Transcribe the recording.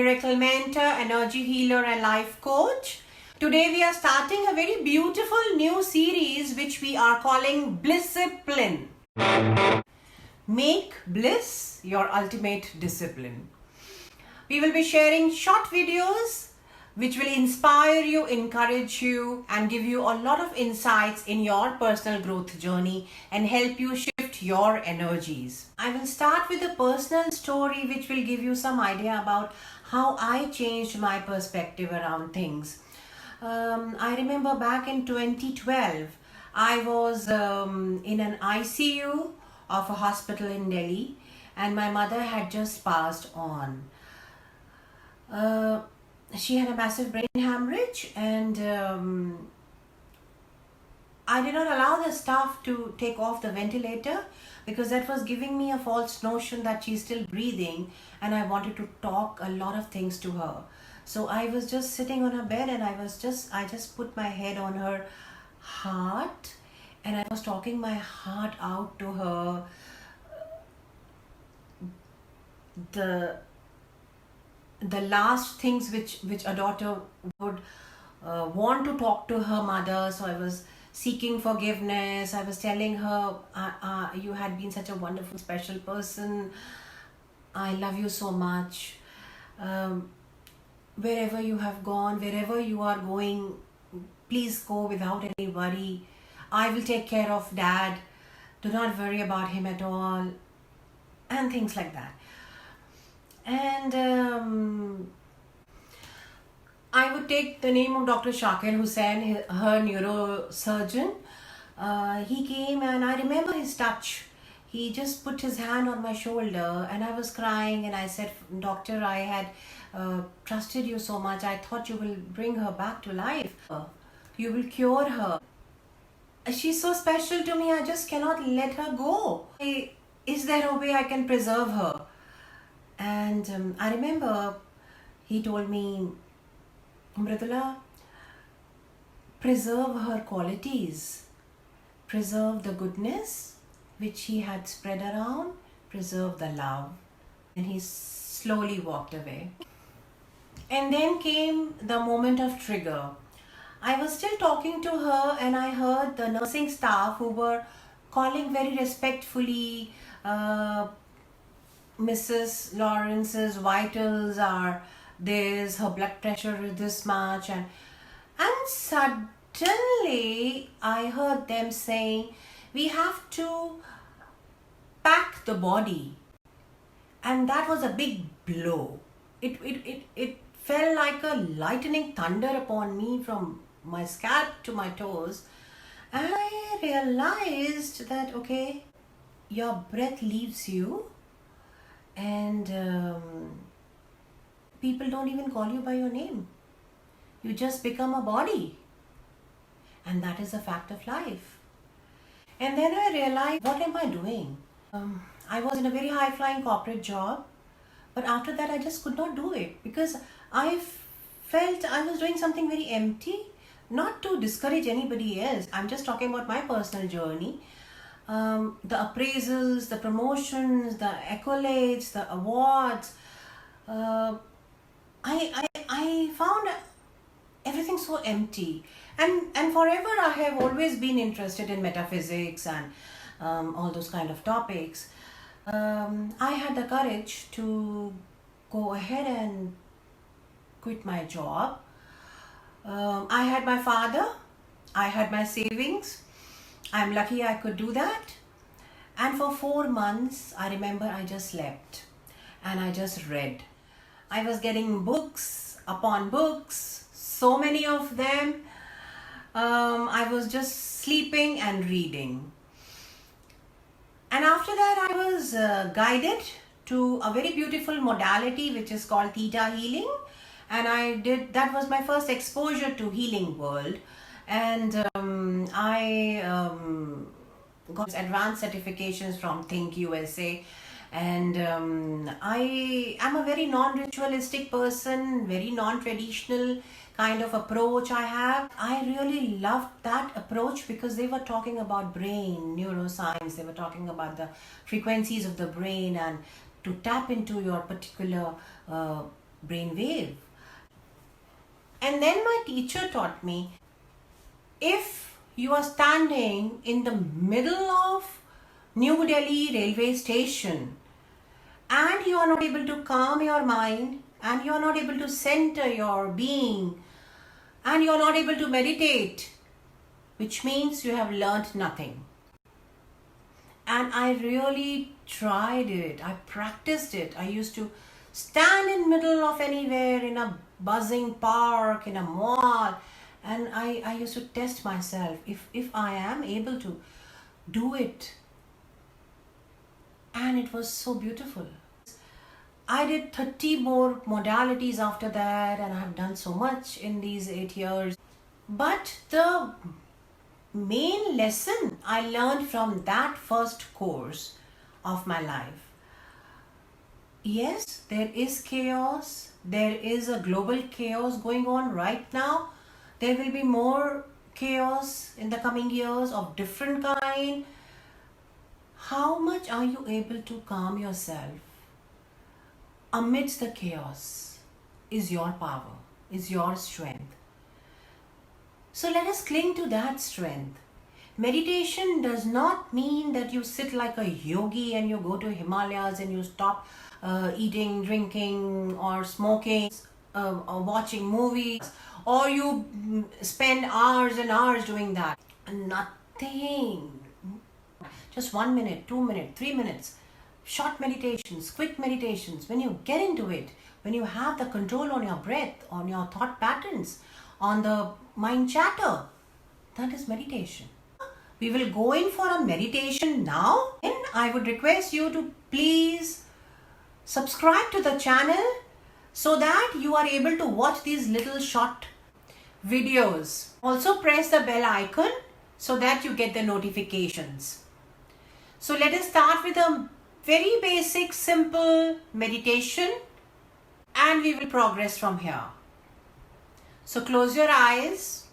miracle mentor, energy healer and life coach. Today we are starting a very beautiful new series which we are calling Blisscipline. Make bliss your ultimate discipline. We will be sharing short videos which will inspire you, encourage you and give you a lot of insights in your personal growth journey and help you shift your energies. I will start with a personal story which will give you some idea about how I changed my perspective around things. I remember back in 2012, I was in an ICU of a hospital in Delhi and my mother had just passed on. She had a massive brain hemorrhage and I did not allow the staff to take off the ventilator because that was giving me a false notion that she's still breathing and I wanted to talk a lot of things to her. So I was just sitting on her bed and I just put my head on her heart and I was talking my heart out to her. The last things which a daughter would want to talk to her mother. So I was seeking forgiveness. I was telling her, you had been such a wonderful, special person. I love you so much. Wherever you have gone, wherever you are going, please go without any worry. I will take care of Dad. Do not worry about him at all. And things like that. And I would take the name of Dr. Shakir Hussain, her neurosurgeon. He came and I remember his touch. He just put his hand on my shoulder and I was crying and I said, Doctor, I had trusted you so much. I thought you will bring her back to life. You will cure her. She's so special to me. I just cannot let her go. Is there a way I can preserve her? And I remember he told me, Mridula, preserve her qualities, preserve the goodness which he had spread around, preserve the love. And he slowly walked away. And then came the moment of trigger. I was still talking to her and I heard the nursing staff who were calling very respectfully, Mrs. Lawrence's vitals are this, her blood pressure is this much, and suddenly I heard them saying, we have to pack the body. And that was a big blow. It fell like a lightning thunder upon me from my scalp to my toes. And I realized that, okay, your breath leaves you. And people don't even call you by your name. You just become a body. And that is a fact of life. And then I realized, what am I doing? I was in a very high-flying corporate job. But after that, I just could not do it. Because I felt I was doing something very empty. Not to discourage anybody else. I'm just talking about my personal journey. The appraisals, the promotions, the accolades, the awards. I found everything so empty. And forever I have always been interested in metaphysics and all those kind of topics. I had the courage to go ahead and quit my job. I had my father. I had my savings. I'm lucky I could do that. And for 4 months, I remember I just slept and I just read. I was getting books upon books, so many of them. I was just sleeping and reading. And after that, I was guided to a very beautiful modality which is called Theta Healing. And that was my first exposure to healing world. And I got advanced certifications from Think USA. And I am a very non-ritualistic person, very non-traditional kind of approach I have. I really loved that approach because they were talking about brain, neuroscience. They were talking about the frequencies of the brain and to tap into your particular brainwave. And then my teacher taught me, if you are standing in the middle of New Delhi railway station and you are not able to calm your mind and you are not able to center your being and you are not able to meditate, which means you have learned nothing. And I really tried it. I practiced it. I used to stand in middle of anywhere, in a buzzing park, in a mall, and I used to test myself if I am able to do it. And it was so beautiful. I did 30 more modalities after that, and I have done so much in these 8 years. But the main lesson I learned from that first course of my life, yes, there is chaos, there is a global chaos going on right now. There will be more chaos in the coming years of different kind. How much are you able to calm yourself amidst the chaos is your power, is your strength. So let us cling to that strength. Meditation does not mean that you sit like a yogi and you go to Himalayas and you stop eating, drinking, or smoking, or watching movies, or you spend hours and hours doing that. Nothing. Just 1 minute, 2 minutes, 3 minutes. Short meditations, quick meditations. When you get into it, when you have the control on your breath, on your thought patterns, on the mind chatter, that is meditation. We will go in for a meditation now. And I would request you to please subscribe to the channel so that you are able to watch these little short videos. Also press the bell icon so that you get the notifications. So let us start with a very basic, simple meditation and we will progress from here. So close your eyes.